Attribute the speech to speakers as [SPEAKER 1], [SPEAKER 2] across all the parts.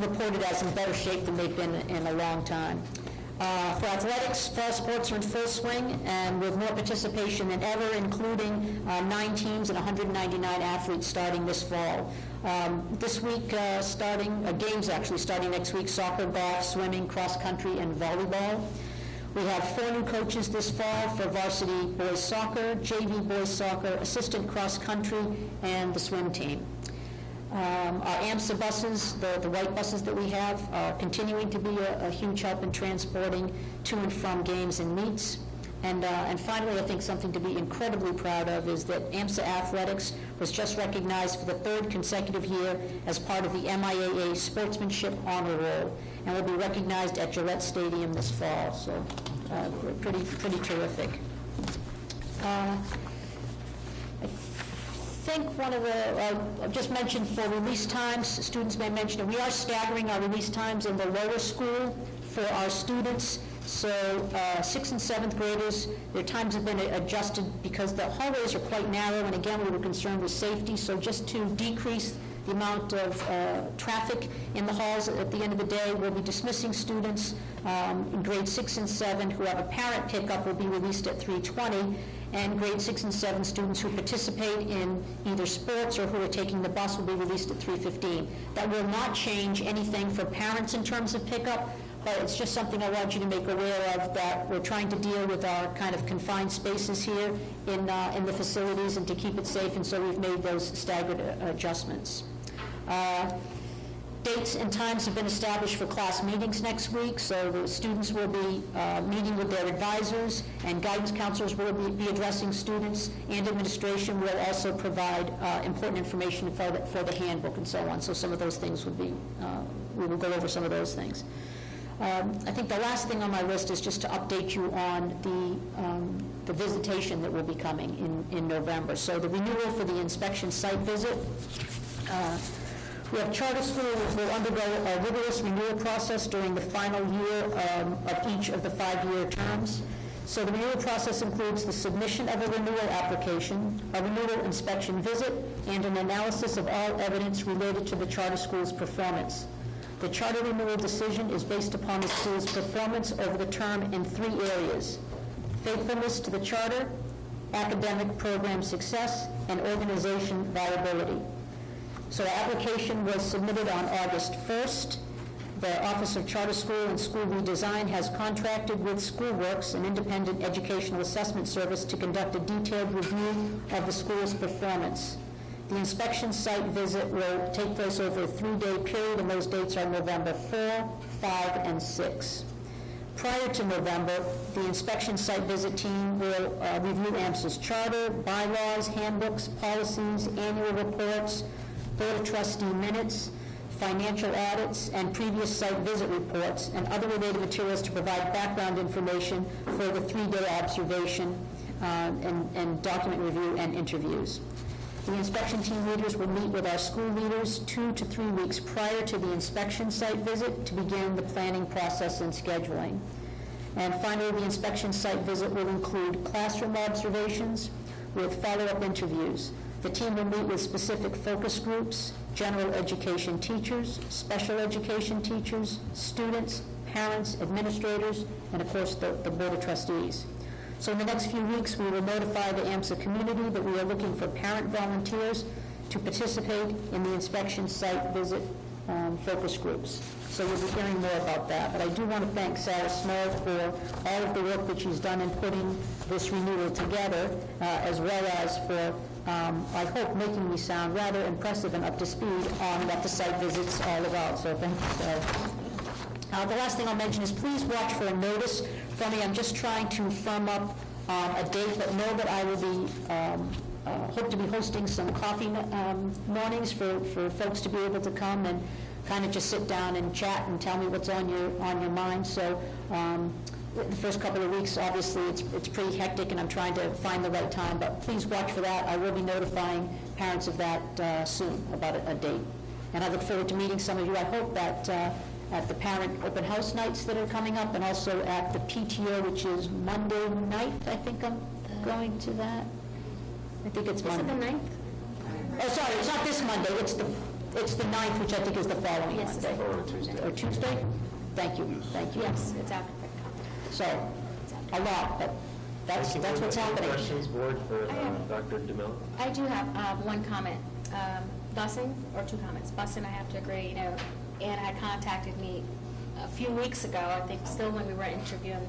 [SPEAKER 1] reported as in better shape than they've been in a long time. For athletics, fall sports are in full swing and with more participation than ever, including 9 teams and 199 athletes starting this fall. This week, games actually starting next week: soccer, golf, swimming, cross country, and volleyball. We have 4 new coaches this fall for varsity boys soccer, JV boys soccer, assistant cross country, and the swim team. Our AMSA buses, the white buses that we have, are continuing to be a huge help in transporting to and from games and meets. And finally, I think something to be incredibly proud of is that AMSA Athletics was just recognized for the 3rd consecutive year as part of the MIAA Sportsmanship Honor Roll, and will be recognized at Gillette Stadium this fall. So, pretty terrific. I think one of the, I've just mentioned for release times, students may mention it, we are staggering our release times in the lower school for our students. So 6th and 7th graders, their times have been adjusted because the hallways are quite narrow, and again, we were concerned with safety, so just to decrease the amount of traffic in the halls at the end of the day, we'll be dismissing students in grade 6 and 7 who have a parent pickup will be released at 3:20, and grade 6 and 7 students who participate in either sports or who are taking the bus will be released at 3:15. That will not change anything for parents in terms of pickup, but it's just something I want you to make aware of, that we're trying to deal with our kind of confined spaces here in the facilities and to keep it safe, and so we've made those staggered adjustments. Dates and times have been established for class meetings next week, so the students will be meeting with their advisors, and guidance counselors will be addressing students, and administration will also provide important information for the handbook and so on. So some of those things would be, we will go over some of those things. I think the last thing on my list is just to update you on the visitation that will be coming in November. So the renewal for the inspection site visit. We have charter schools will undergo a rigorous renewal process during the final year of each of the 5-year terms. So the renewal process includes the submission of a renewal application, a renewal inspection visit, and an analysis of all evidence related to the charter school's performance. The charter renewal decision is based upon the school's performance over the term in 3 areas: faithfulness to the charter, academic program success, and organization viability. So the application was submitted on August 1st. The Office of Charter School and School Redesign has contracted with SchoolWorks, an independent educational assessment service, to conduct a detailed review of the school's performance. The inspection site visit will take place over a 3-day period, and those dates are November 4, 5, and 6. Prior to November, the inspection site visit team will review AMSA's charter, bylaws, handbooks, policies, annual reports, Board of Trustee minutes, financial audits, and previous site visit reports, and other related materials to provide background information for the 3-day observation and document review and interviews. The inspection team leaders will meet with our school leaders 2 to 3 weeks prior to the inspection site visit to begin the planning process and scheduling. And finally, the inspection site visit will include classroom observations with follow-up interviews. The team will meet with specific focus groups, general education teachers, special education teachers, students, parents, administrators, and of course the Board of Trustees. So in the next few weeks, we will notify the AMSA community that we are looking for parent volunteers to participate in the inspection site visit focus groups. So we'll be hearing more about that. But I do want to thank Sarah Small for all of the work that she's done in putting this renewal together, as well as for, I hope, making me sound rather impressive and up to speed on what the site visit's all about. So thank you, Sarah. The last thing I'll mention is please watch for a notice from me. I'm just trying to firm up a date, but know that I will be hope to be hosting some coffee mornings for folks to be able to come and kind of just sit down and chat and tell me what's on your mind. So the first couple of weeks, obviously, it's pretty hectic, and I'm trying to find the right time, but please watch for that. I will be notifying parents of that soon about a date. And I look forward to meeting some of you. I hope that at the parent open house nights that are coming up, and also at the PTO, which is Monday night. I think I'm going to that. I think it's Monday.
[SPEAKER 2] Is it the 9th?
[SPEAKER 1] Oh, sorry, it's not this Monday. It's the It's the 9th, which I think is the following
[SPEAKER 2] Yes, it's the
[SPEAKER 1] Monday.
[SPEAKER 2] following Tuesday.
[SPEAKER 1] Or Tuesday? Thank you.
[SPEAKER 2] Yes, it's after FitCon.
[SPEAKER 1] So, a lot, but that's what's
[SPEAKER 3] Any
[SPEAKER 1] happening.
[SPEAKER 3] questions, board, for Dr. DeMello?
[SPEAKER 2] I do have one comment. Busing, or 2 comments. Busing, I have to agree, Ann had contacted me a few weeks ago, I think still when we were interviewing,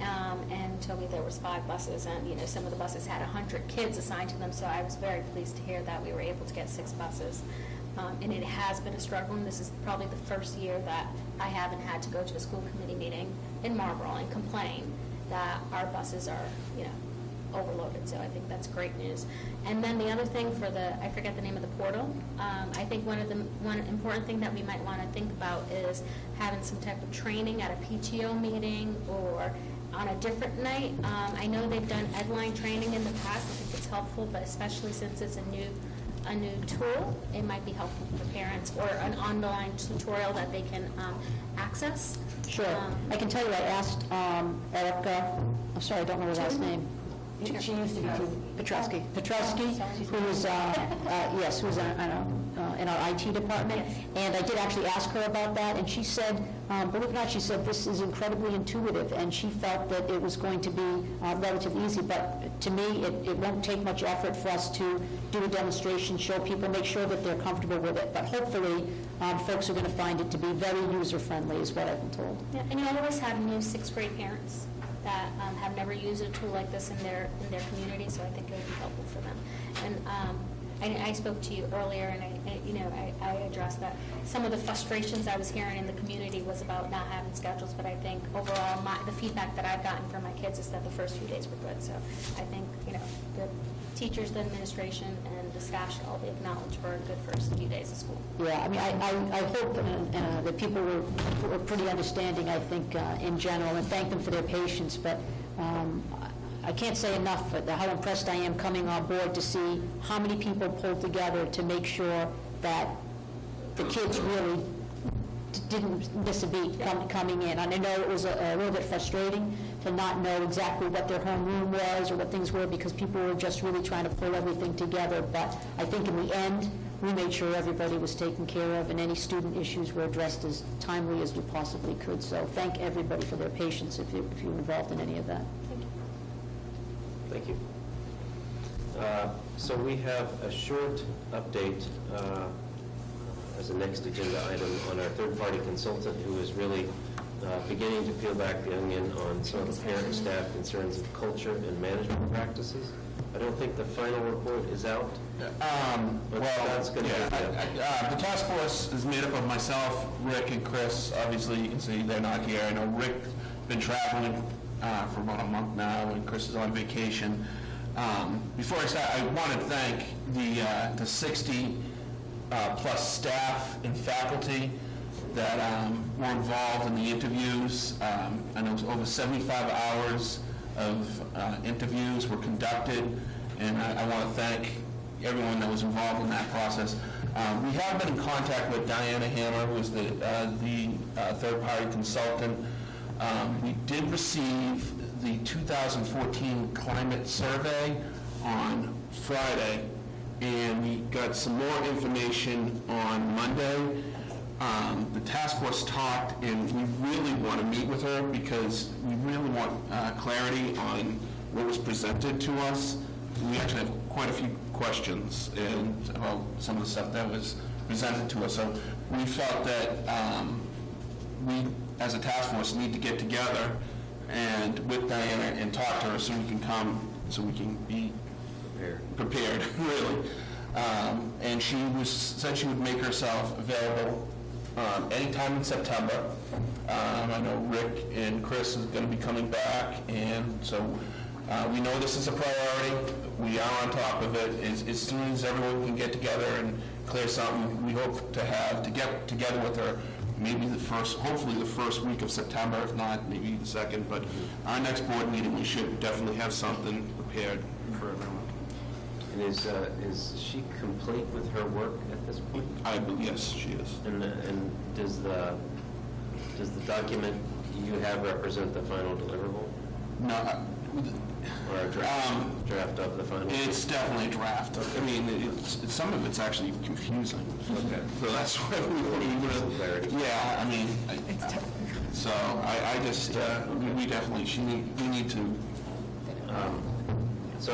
[SPEAKER 2] and told me there was 5 buses, and, some of the buses had 100 kids assigned to them, so I was very pleased to hear that we were able to get 6 buses. And it has been a struggle, and this is probably the first year that I haven't had to go to a school committee meeting in Marlborough and complain that our buses are, overloaded, so I think that's great news. And then the other thing for I forget the name of the portal, I think one important thing that we might want to think about is having some type of training at a PTO meeting or on a different night. I know they've done Edline training in the past, I think it's helpful, but especially since it's a new tool, it might be helpful for parents, or an online tutorial that they can access.
[SPEAKER 1] Sure. I can tell you, I asked Erica, I'm sorry, I don't know her last name. She used to be Petrovsky, who was, yes, who was in our IT department. And I did actually ask her about that, and she said, believe it or not, she said this is incredibly intuitive, and she felt that it was going to be relatively easy. But to me, it won't take much effort for us to do a demonstration, show people, make sure that they're comfortable with it. But hopefully, folks are going to find it to be very user-friendly, is what I've been told.
[SPEAKER 2] Yeah, and you always have new 6th grade parents that have never used a tool like this in their community, so I think it would be helpful for them. And I spoke to you earlier, and I addressed that some of the frustrations I was hearing in the community was about not having schedules, but I think overall the feedback that I've gotten from my kids is that the first few days were good. So I think the teachers, the administration, and the staff should all be acknowledged for a good first few days of school.
[SPEAKER 1] Yeah, I mean, I hope that people were pretty understanding, I think, in general, and thank them for their patience, but I can't say enough how impressed I am coming on board to see how many people pulled together to make sure that the kids really didn't miss a beat coming in. And I know it was a little bit frustrating to not know exactly what their homeroom was or what things were, because people were just really trying to pull everything together. But I think in the end, we made sure everybody was taken care of, and any student issues were addressed as timely as we possibly could. So thank everybody for their patience if you were involved in any of that.
[SPEAKER 3] Thank you. So we have a short update as a next agenda item on our third-party consultant, who is really beginning to peel back the onion on some of the parent and staff concerns of culture and management practices. I don't think the final report is out.
[SPEAKER 4] Well,
[SPEAKER 3] that's going to be
[SPEAKER 4] the task force is made up of myself, Rick, and Chris. Obviously, you can see they're not here. I know Rick's been traveling for about a month now, and Chris is on vacation. Before I start, I want to thank the 60 plus staff and faculty that were involved in the interviews. I know it was over 75 hours of interviews were conducted, and I want to thank everyone that was involved in that process. We have been in contact with Diana Hammer, who is the third-party consultant. We did receive the 2014 climate survey on Friday, and we got some more information on Monday. The task force talked, and we really want to meet with her because we really want clarity on what was presented to us. We actually have quite a few questions and about some of the stuff that was presented to us. So we felt that we, as a task force, need to get together and with Diana and talk to her so we can come, so we can be prepared really. And she said she would make herself available anytime in September. I know Rick and Chris is going to be coming back, and so we know this is a priority. We are on top of it. As soon as everyone can get together and clear something, we hope to get together with her maybe hopefully the first week of September, if not maybe the second. But our next board meeting, we should definitely have something prepared for everyone.
[SPEAKER 3] And is she complete with her work at this point?
[SPEAKER 4] Yes, she is.
[SPEAKER 3] And does the document you have represent the final deliverable?
[SPEAKER 4] No,
[SPEAKER 3] Or a draft of the final?
[SPEAKER 4] It's definitely a draft. I mean, some of it's actually confusing.
[SPEAKER 3] Okay.
[SPEAKER 4] So that's why we
[SPEAKER 3] Clarity.
[SPEAKER 4] yeah, I mean, so I just, we definitely, we need to,
[SPEAKER 3] So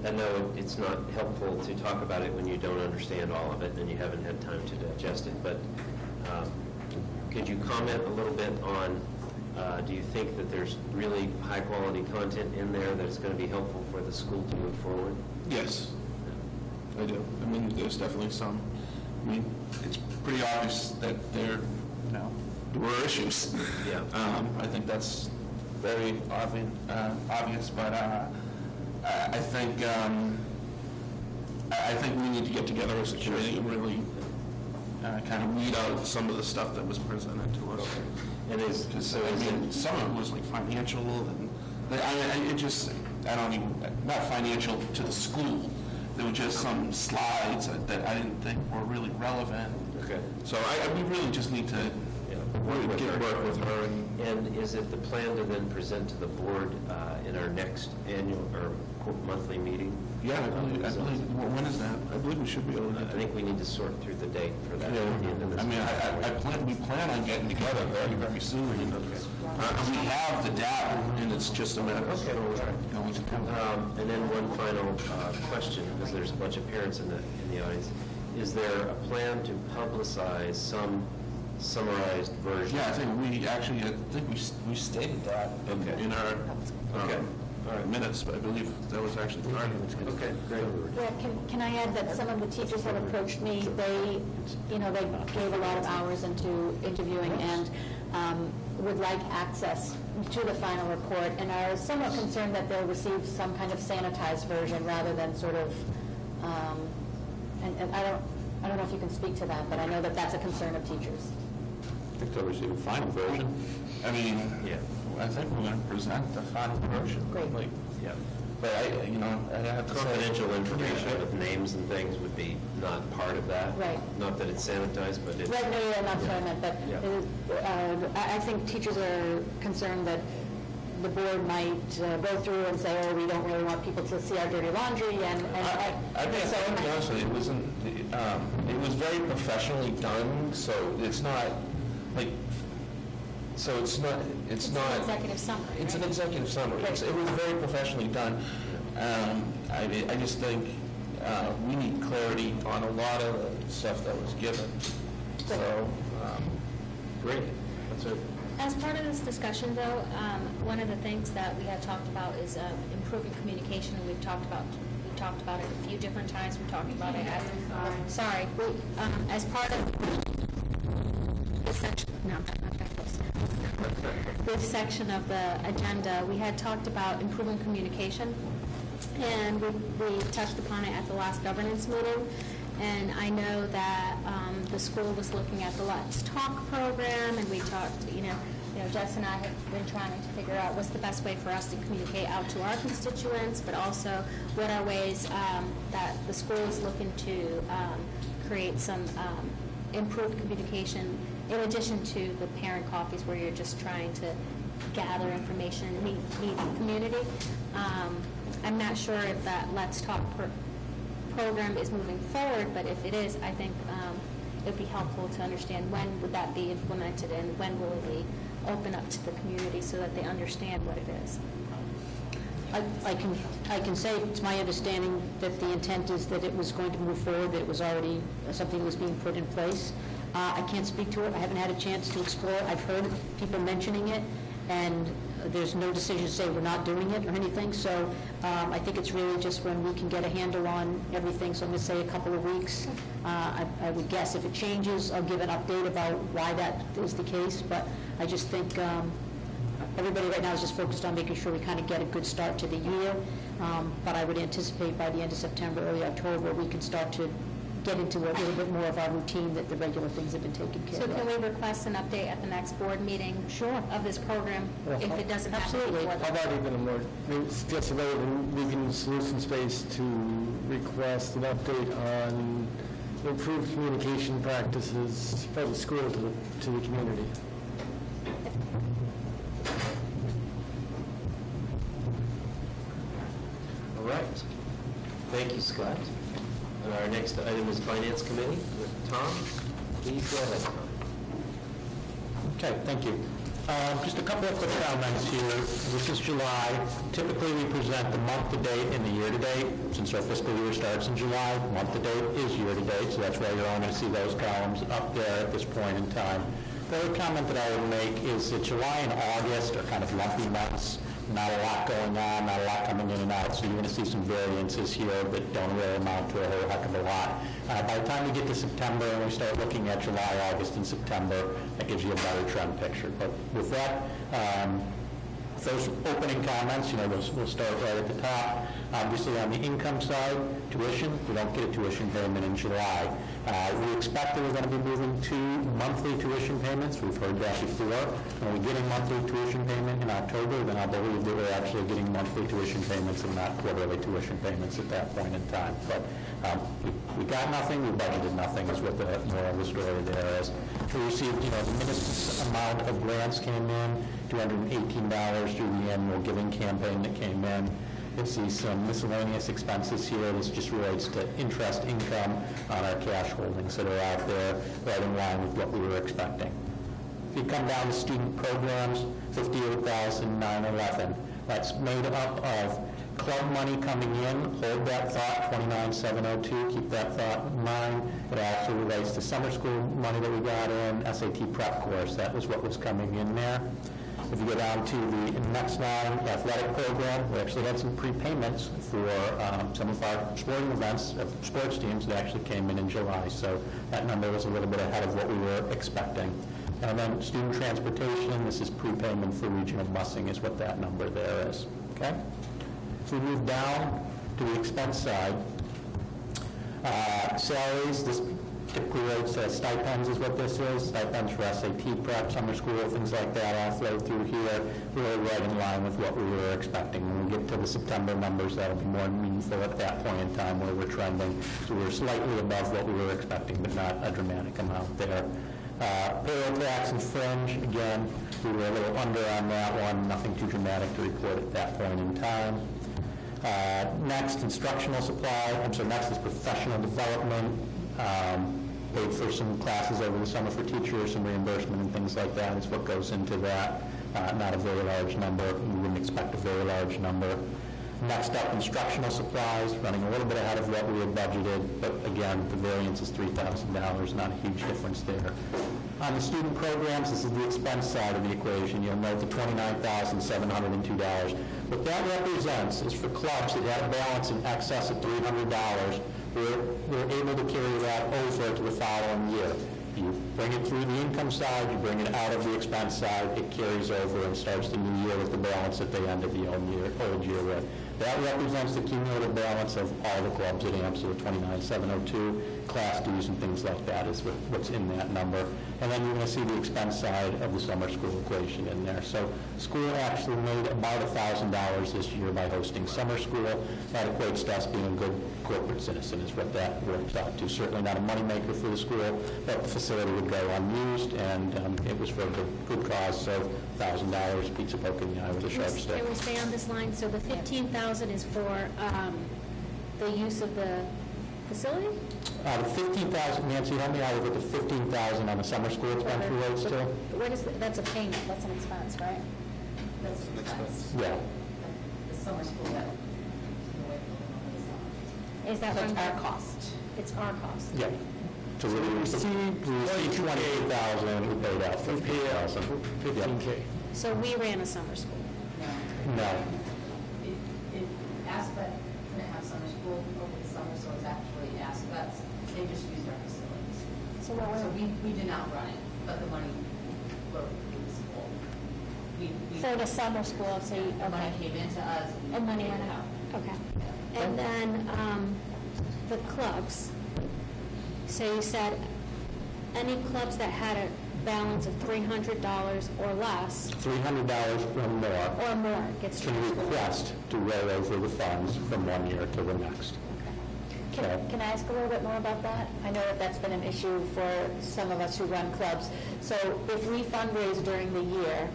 [SPEAKER 3] I know it's not helpful to talk about it when you don't understand all of it and you haven't had time to digest it, but could you comment a little bit on, do you think that there's really high-quality content in there that's going to be helpful for the school to move forward?
[SPEAKER 4] yes, I do. I mean, there's definitely some, I mean, it's pretty obvious that there were issues.
[SPEAKER 3] Yeah.
[SPEAKER 4] I think that's very obvious, but I think we need to get together as a committee and really kind of weed out some of the stuff that was presented to us.
[SPEAKER 3] And
[SPEAKER 4] Some of it was like financial, and I don't even, not financial to the school. There were just some slides that I didn't think were really relevant.
[SPEAKER 3] Okay.
[SPEAKER 4] So we really just need to work with her.
[SPEAKER 3] And is it the plan to then present to the board in our next annual or monthly meeting?
[SPEAKER 4] Yeah, I believe, well, when is that? I believe we should be able to
[SPEAKER 3] I
[SPEAKER 4] get
[SPEAKER 3] think we need to sort through the date for that.
[SPEAKER 4] Yeah,
[SPEAKER 3] at the end of this
[SPEAKER 4] I mean,
[SPEAKER 3] month.
[SPEAKER 4] we plan on getting together very, very soon. We have the data, and it's just a matter of going to do it.
[SPEAKER 3] And then one final question, because there's a bunch of parents in the audience. Is there a plan to publicize some summarized version?
[SPEAKER 4] Yeah, I think we stated that in our minutes, but I believe that was actually part of it.
[SPEAKER 3] Okay, great.
[SPEAKER 1] Yeah, can I add that some of the teachers have approached me, they gave a lot of hours into interviewing and would like access to the final report and are somewhat concerned that they'll receive some kind of sanitized version rather than sort of, and I don't know if you can speak to that, but I know that that's a concern of teachers.
[SPEAKER 5] I think they'll receive a final version.
[SPEAKER 4] I mean,
[SPEAKER 3] Yeah.
[SPEAKER 4] I think we're going to present the final version.
[SPEAKER 1] Great.
[SPEAKER 3] Yeah.
[SPEAKER 4] But I have to say.
[SPEAKER 3] Confidential information with names and things would be not part of that.
[SPEAKER 1] Right.
[SPEAKER 3] Not that it's sanitized, but it's...
[SPEAKER 1] Right, no, yeah, not what I meant, but I think teachers are concerned that the board might go through and say, oh, we don't really want people to see our dirty laundry, and
[SPEAKER 4] I mean, to be honest with you, it was very professionally done, so it's not, like, it's not...
[SPEAKER 2] Executive summary,
[SPEAKER 4] It's an
[SPEAKER 2] right?
[SPEAKER 4] executive summary. It was very professionally done. I just think we need clarity on a lot of the stuff that was given. So,
[SPEAKER 3] Great. That's it.
[SPEAKER 2] As part of this discussion, though, one of the things that we had talked about is improving communication. We've talked about it a few different times. We talked about it as part of this section. No, not that close. This section of the agenda, we had talked about improving communication, and we touched upon it at the last governance meeting. And I know that the school was looking at the Let's Talk program, and we talked, Jess and I have been trying to figure out what's the best way for us to communicate out to our constituents, but also what are ways that the school is looking to create some improved communication in addition to the parent coffees where you're just trying to gather information and meet the community. I'm not sure if that Let's Talk program is moving forward, but if it is, I think it would be helpful to understand when would that be implemented and when will it be open up to the community so that they understand what it is.
[SPEAKER 1] I can say it's my understanding that the intent is that it was going to move forward, that it was already something that was being put in place. I can't speak to it. I haven't had a chance to explore it. I've heard people mentioning it, and there's no decision to say we're not doing it or anything. So I think it's really just when we can get a handle on everything. So I'm going to say a couple of weeks. I would guess if it changes, I'll give an update about why that is the case. But I just think everybody right now is just focused on making sure we kind of get a good start to the year. But I would anticipate by the end of September, early October, we can start to get into a little bit more of our routine, that the regular things have been taken care
[SPEAKER 2] So
[SPEAKER 1] of.
[SPEAKER 2] can we request an update at the next board meeting?
[SPEAKER 1] Sure.
[SPEAKER 2] Of this program, if it doesn't happen
[SPEAKER 1] Absolutely.
[SPEAKER 2] before
[SPEAKER 6] How
[SPEAKER 2] then?
[SPEAKER 6] about even a more, maybe suggest a way we can use solution space to request an update on improved communication practices from the school to the community?
[SPEAKER 3] you, Scott. And our next item is Finance Committee with Tom. Please go ahead, Tom.
[SPEAKER 5] Okay, thank you. Just a couple of quick comments here. This is July. Typically, we present the month-to-date and the year-to-date. Since our fiscal year starts in July, month-to-date is year-to-date, so that's why you're only going to see those columns up there at this point in time. The other comment that I would make is that July and August are kind of lumpy months. Not a lot going on, not a lot coming in and out, so you're going to see some variances here that don't really amount to a whole heck of a lot. By the time we get to September and we start looking at July, August, and September, that gives you a better trend picture. But with that, those opening comments, we'll start right at the top. Obviously, on the income side, tuition, we don't get a tuition payment in July. We expect that we're going to be moving to monthly tuition payments. We've heard that before. When we get a monthly tuition payment in October, then I believe that we're actually getting monthly tuition payments and not quarterly tuition payments at that point in time. But we got nothing, we budgeted nothing is what the moral of the story there is. We received, the minimum amount of grants came in, $218 through the annual giving campaign that came in. You'll see some miscellaneous expenses here. This just relates to interest income on our cash holdings that are out there, right in line with what we were expecting. If you come down to student programs, $58,911. That's made up of club money coming in, hold that thought, $29,702, keep that thought in mind. It also relates to summer school money that we got in, SAT prep course, that was what was coming in there. If you go down to the next line, athletic program, we actually had some prepayments for some of our sporting events, sports teams that actually came in July, so that number was a little bit ahead of what we were expecting. And then student transportation, this is prepayment for regional busing is what that number there is, okay? If we move down to the expense side, salaries, this typically relates to stipends is what this is. Stipends for SAT prep, summer school, things like that all flow through here, really right in line with what we were expecting. When we get to the September numbers, that'll be more meaningful at that point in time where we're trending. So we're slightly above what we were expecting, but not a dramatic amount there. Payroll tax and fringe, again, we were a little under on that one, nothing too dramatic to report at that point in time. Next, instructional supply. Next is professional development. Paid for some classes over the summer for teachers, some reimbursement and things like that is what goes into that. Not a very large number. We wouldn't expect a very large number. Next up, instructional supplies, running a little bit ahead of what we had budgeted, but again, the variance is $3,000, not a huge difference there. On the student programs, this is the expense side of the equation. You'll note the $29,702. What that represents is for clubs that have a balance in excess of $300, we're able to carry that over to the following year. You bring it through the income side, you bring it out of the expense side, it carries over and starts the new year with the balance that they ended the old year with. That represents the cumulative balance of all the clubs at AMSA, the $29,702, class dues and things like that is what's in that number. And then you're going to see the expense side of the summer school equation in there. So school actually made about $1,000 this year by hosting summer school. That equates to us being a good corporate citizen is what that works out to. Certainly not a moneymaker for the school, but the facility would go unused, and it was for a good cause, so $1,000 pizza poke in the eye with a sharp stick.
[SPEAKER 2] Can we stay on this line? So the $15,000 is for the use of the facility?
[SPEAKER 5] The $15,000, Nancy, help me out with what the $15,000 on the summer school expense relates to?
[SPEAKER 2] What is that's a payment, that's an expense, right?
[SPEAKER 7] That's an expense.
[SPEAKER 5] Yeah.
[SPEAKER 7] The summer school that.
[SPEAKER 2] Is that
[SPEAKER 7] So it's
[SPEAKER 2] from
[SPEAKER 7] our cost.
[SPEAKER 2] It's our cost.
[SPEAKER 5] Yeah. So we received $28,000, we paid out $15,000.
[SPEAKER 6] 15K.
[SPEAKER 2] So we ran a summer school.
[SPEAKER 5] No.
[SPEAKER 7] Aspect couldn't have summer school over the summer, so it's actually Aspects. They just used our facilities.
[SPEAKER 2] So what
[SPEAKER 7] So
[SPEAKER 2] was
[SPEAKER 7] we did not run it, but the money for the school.
[SPEAKER 2] for the summer school, so you,
[SPEAKER 7] The money came into us.
[SPEAKER 2] and money
[SPEAKER 7] paid
[SPEAKER 2] went
[SPEAKER 7] it
[SPEAKER 2] out. Okay. And then the clubs. So you said any clubs that had a balance of $300 or less
[SPEAKER 5] $300 or more
[SPEAKER 2] or more gets
[SPEAKER 5] can
[SPEAKER 2] transferred.
[SPEAKER 5] request to roll over the funds from one year to the next.
[SPEAKER 8] Can I ask a little bit more about that? I know that that's been an issue for some of us who run clubs. So if we fundraise during the year,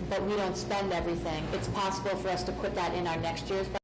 [SPEAKER 8] but we don't spend everything, it's possible for us to put that in our next year's budget?